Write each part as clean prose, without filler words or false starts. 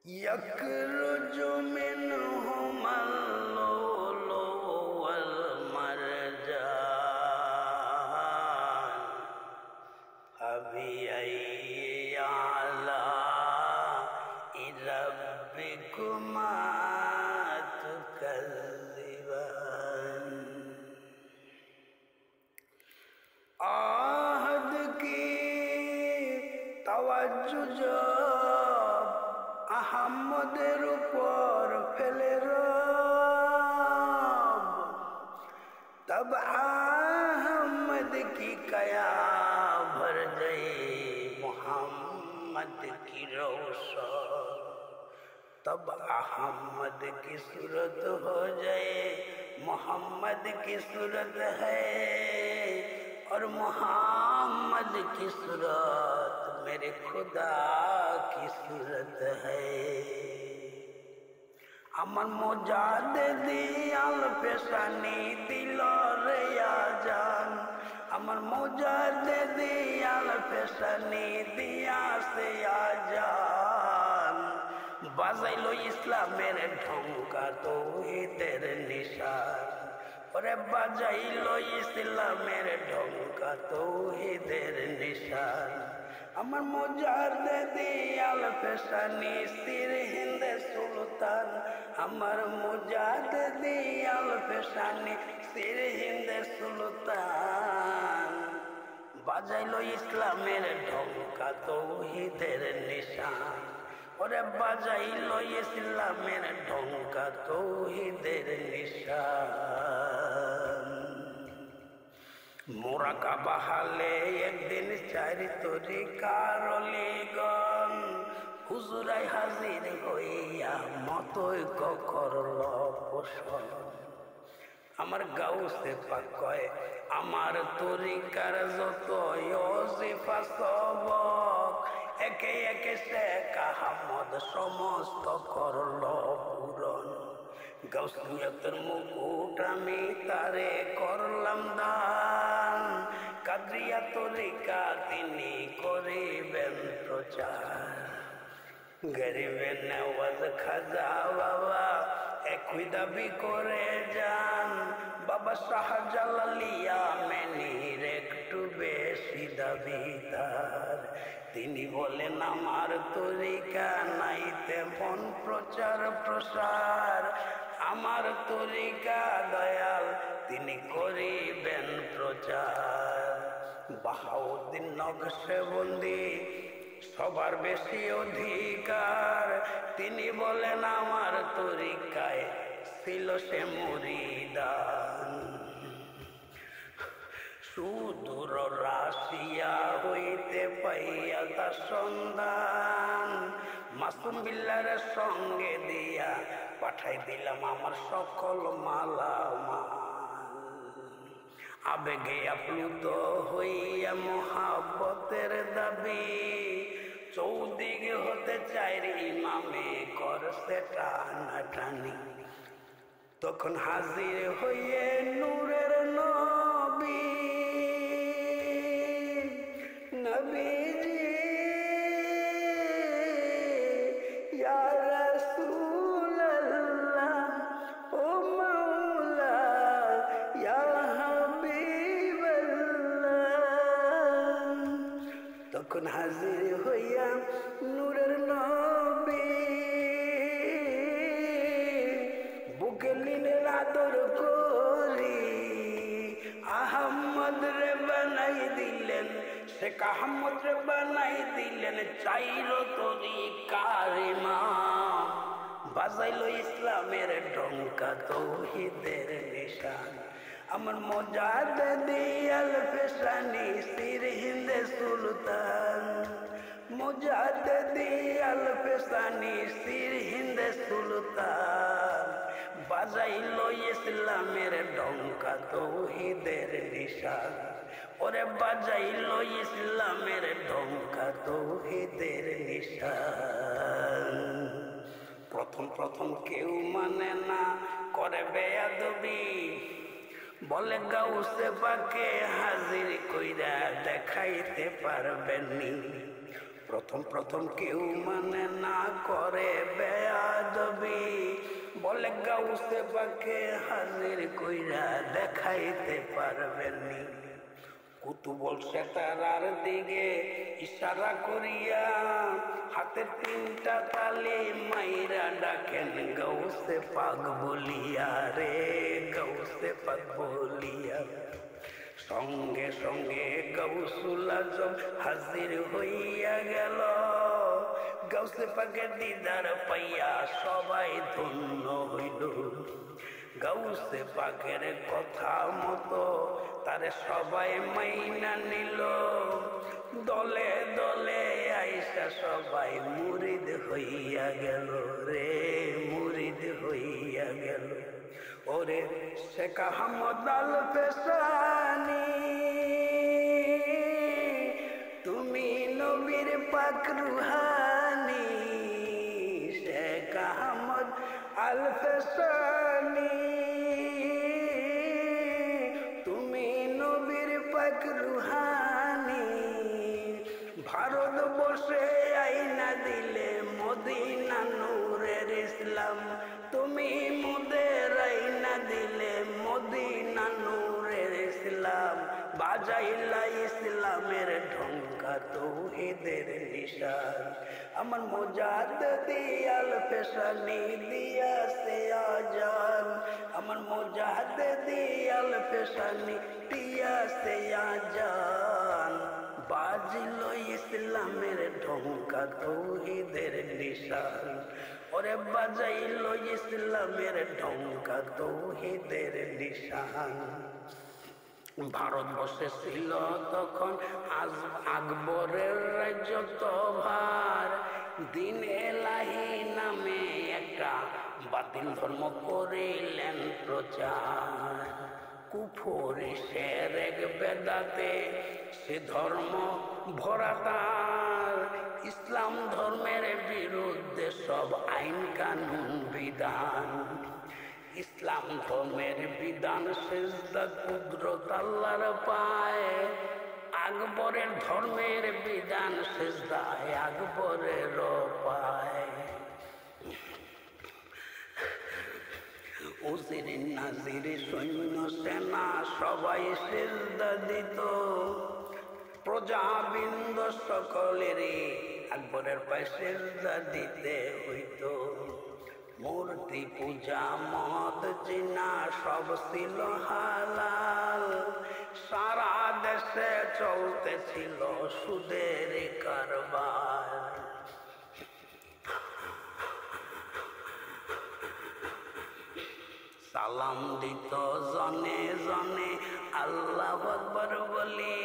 يخرج منهما اللؤلؤ والمرجان فبأي آلاء ربكما تكذبان आहद की तवज्जो अहमদের উপর ফেলে রব तब अहमद की कया भर गई मोहम्मद की रोशन तब अहमद की सूरत हो जाए मोहम्मद की सूरत है और मोहम्मद की सूरत मेरे खुदा की सूरत है अमर मुजाद्दिदी आल पेशानी दिल रे आजान अमर मुजाद्दिदी आल पेशानी दिया से आजान बाजाइलो इस्लामेर ढंका तौहीদের निशान ওরে বাজাইলো ইসলামের ঢঙ্কা তৌহিদের নিশান আমার মুজাদ্দিদি আল পেশানি সির হিন্দ সুলতান আমার মুজাদ্দিদি আল পেশানি সির হিন্দ সুলতান বাজাইলো ইসলামের ঢঙ্কা তৌহিদের নিশান ওরে বাজাইলো ইসলামের ঢঙ্কা তৌহিদের নিশান মুরাকাবা হালে একদিন চারি তরিকার অলিগণ হুজুরাই হাজির হইয়া মতই করল পোষণ আমার গাউসে পাক কয় আমার তরিকার যত ওজিফা সবক একে একে শেখ আহমদ সমস্ত করল পূরণ গাউসিয়তের মুকুট আমি তারে করলাম দান কাদরিয়া তরিকা তিনি করিবেন প্রচার গরিবে নওয়াজ খাজা বাবা একই দাবি করে যান বাবা শাহজালালিয়া মেনির একটু বেশি দাবিদার তিনি বলেন আমার তরিকা নাই তেমন প্রচার প্রসার আমার তরিকা দয়াল তিনি করিবেন প্রচার বাহাউদ্দিন নকশবন্দি সবার বেশি অধিকার তিনি বলেন আমার তরিকায় ছিল সে মুরিদান সুদূর রাশিয়া হইতে পাইয়া তার সন্ধান মাসুম বিল্লার সঙ্গে দিয়া পাঠাই দিলাম আমার সকল মালামাল আবেগে আপ্লুত হইয়া মোহাব্বতের দাবি চৌদিকে হতে চাই ইমামে করছে টানাটানি তখন হাজির হইয়ে নূরের নবী নবীজি ইয়া রাসূলুল্লাহ ও মাওলা ইয়া হাবিবাল্লাহ তখন হাজির হইয়া নূরের নবী বুকে লিনের আদর করি আহমদ রে বানাই দিলেন শেখ আহমদ রে বানাই দিলেন চাইর তরিকার ইমাম বাজাইলো ইসলামের ঢঙ্কা তৌহিদের নিশান আমার মুজাদ্দিদি আল পেশানি সির হিন্দ সুলতান মুজাদ্দিদি আল পেশানি সির হিন্দ সুলতান বাজাইলো ইসলামের ঢঙ্কা তৌহিদের নিশান ওরে বাজাইলো ইসলামের ঢঙ্কা তৌহিদের নিশান প্রথম প্রথম কেউ মানে না করে বেয়াদবি বলে গাউসে পাকে হাজির কইরা দেখাইতে পারবেননি প্রথম প্রথম কেউ মানে না করে বেয়াদবি, বলে গাউসে পাকে হাজির কইরা দেখাইতে পারবেননি। কুতুবল সেতারার দিকে ইশারা করিয়া হাতের 3টা তালি মাইরা ডাকেন গাউসে পাক বলিয়া রে, গাউসে পাক বলিয়া। সঙ্গে সঙ্গে গাউসুল আজম হাজির হইয়া গেল। গাউসে পাকের দিদার পাইয়া সবাই ধন্য হইল। গাউসে পাকের কথা মতো তারে সবাই মাইনা নিল। দলে দলে আইসা সবাই মুরিদ হইয়া গেল রে, মুরিদ হইয়া গেল। ওরে শেখ আহমদ আল পেশানি, তুমি নবীর পাক রুহানি। শেখ আহমদ আল পেশানি, তুমি নবীর পাক রুহানি। ভারতবর্ষে আইনা দিলে মদিনা নূরের ইসলাম, তুমি মোদের আইনা দিলে মদিনা নূরের ইসলাম। বাজাইলা ইসলামের ঢঙ্কা তৌহিদের নিশান। আমার মুজাদ্দিদি আল পেশানি দিয়াছে আজান, আমার মুজাদ্দিদি আল পেশানি দিয়াছে আজান। বাজিল ইসলামের ঢঙ্কা তৌহিদের নিশান, ওরে বাজাইল ইসলামের ঢঙ্কা তৌহিদের নিশান। ভারতবর্ষে ছিল তখন আকবরের রাজত্বভার। দিন এলাহি নামে একটা বাতিল ধর্ম করিলেন প্রচার। কুফরি শিরক বেদাতে সে ধর্ম ভরা তার। ইসলাম ধর্মের বিরুদ্ধে সব আইন কানুন বিধান। ইসলাম ধর্মের বিধান সিজদা কুদরত আল্লাহর পায়। আকবরের ধর্মের বিধান সিজদায় আকবরের পায়। উজির নাজির সৈন্য সেনা সবাই সিজদা দিত। প্রজাবৃন্দ সকলেরই আকবরের পায়ে সিজদা দিতে হইত। মূর্তি পূজা মদ জিনা সব ছিল হালাল। সারা দেশে চলতেছিল সুদের কারবার। সালাম দিত জনে জনে আল্লাহু আকবার বলি।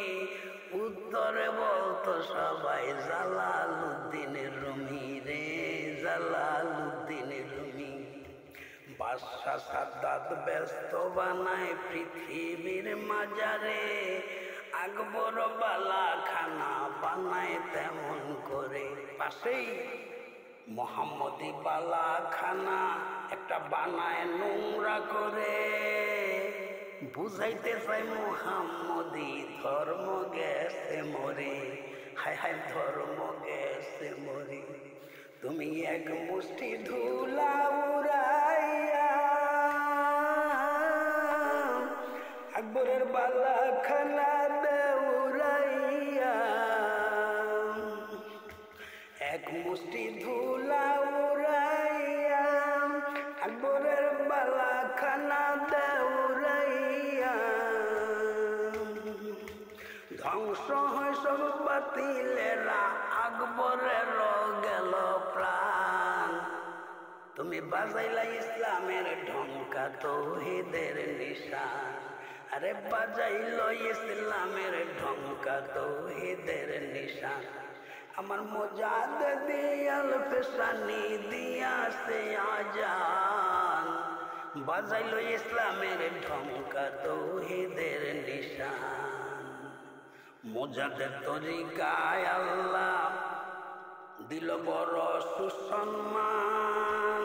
উত্তরে বলতো সবাই জালালউদ্দিন রুমি রে, জালালউদ্দিন রুমি। বাদশা সাদ্দাত ব্যস্ত বানায় পৃথিবীর মাজারে। আকবর বালা খানা বানায় তেমন করে। পাশেই মোহাম্মদী বালা খানা একটা বানায় নোংরা করে। বুঝাইতে চাই মোহাম্মদী ধর্ম গেছে মরে। হায় হায় ধর্ম গেছে মরে। তুমি এক মুষ্টি ধুলা উড়াইয়া আকবরের বালা খানা দেউরাইয়া। এক মুষ্টি ধুলা উড়াইয়া আকবরের বালা খানা দেউরাইয়া। ধ্বংস হয় সব বাতিলেরা, আকবরের গেল প্রাণ। তুমি বাজাইলা ইসলামের ঢঙ্কা তৌহিদের নিশান। আরে বাজাইল ইসলামের ঢঙ্কা তৌহিদের নিশান। আমার মুজাদ্দিদি আল পেশানি দিয়াছে আজান। বাজাইল ইসলামের ঢঙ্কা তৌহিদের নিশান। মুজাদ্দিদ তরিকায় আল্লাহ দিল বড় সুসম্মান।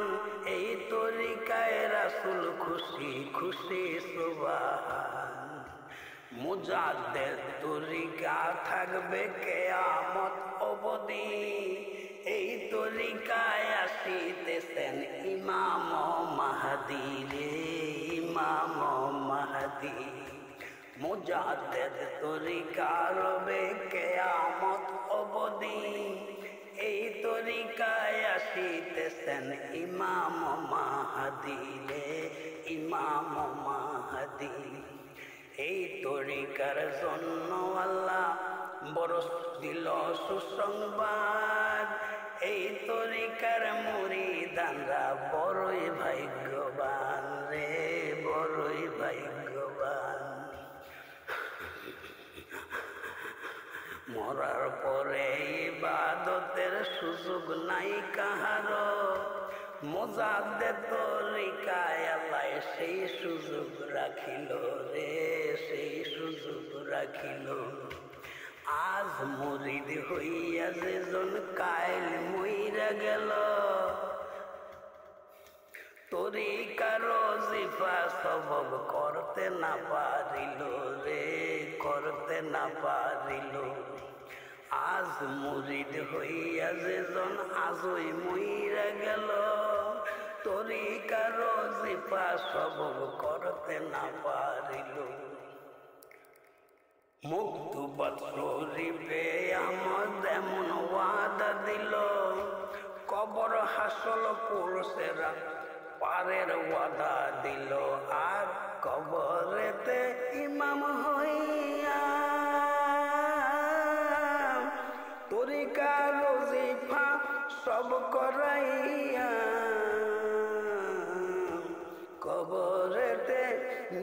এই তরিকায় রাসূল খুশি খুশি সুবহান। মুজাদ্দিদ তরিকা থাকবে কিয়ামত অবধি এই তরিকায় আসিতেছেন ইমাম মাহদী রে, ইমাম মাহদী। মুজাদ্দেদ তরিকা রবে কিয়ামত অবধি এই তরিকায় আসিতেছেন ইমাম মাহদী রে, ইমাম মাহদী। এই তরিকার জন্য আল্লাহ বরস দিল সুসংবাদ। এই তরিকার মুরিদানরা বড়ই ভাগ্যবান রে, বড়ই ভাগ্যবান। মরার পরে ইবাদতের সুযোগ নাই কাহারো, মুজাদ্দেদ তরিকায় আল্লাহ সেই সুযোগ রাখিল রে, সেই সুযোগ রাখিল। আজ মুরিদ হইয়া যেজন কাইল মইরা গেল, তরিকার ওজিফা সবব করতে না পারিল রে, করতে না পারিল। আজ মুরিদ হইয়া যেজন আজই মইরা গেল, তরিকার ওজিফা সবব করতে না পারিল। মুক্তবাদ শরীফে আহমদ এমন ওয়াদা দিল, কবর হাসল পুরুষেরা পারের ওয়াদা দিল। আর কবরেতে ইমাম হইয়া তরিকার ওজিফা সব করাইয়া, কবরেতে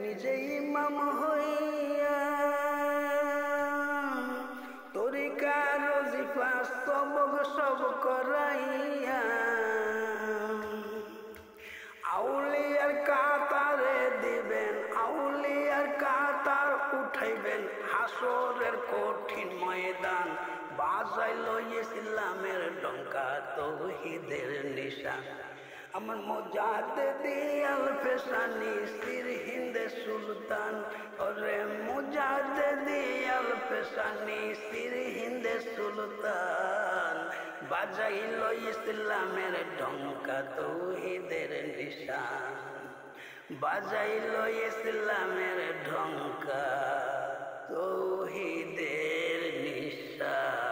নিজে ইমাম হইয়া তরিকার ওজিফা সব করাইয়া, আউলিয়ার কাতারে দিবেন, আউলিয়ার কাতার উঠাইবেন হাসরের কঠিন ময়দান। বাজাইল ইসলামের ডঙ্কা তৌহিদের নিশান। আমার মুজাদ্দেদি আল ফেসানি সির হিন্দে সুলতান, ওরে মুজাদ্দেদি আল ফেসানি সির হিন্দে সুলতান। বাজাইল ইসলামের ডঙ্কা তৌহিদের নিশান, বাজাইল ইসলামের ডঙ্কা তৌহিদের নিশান।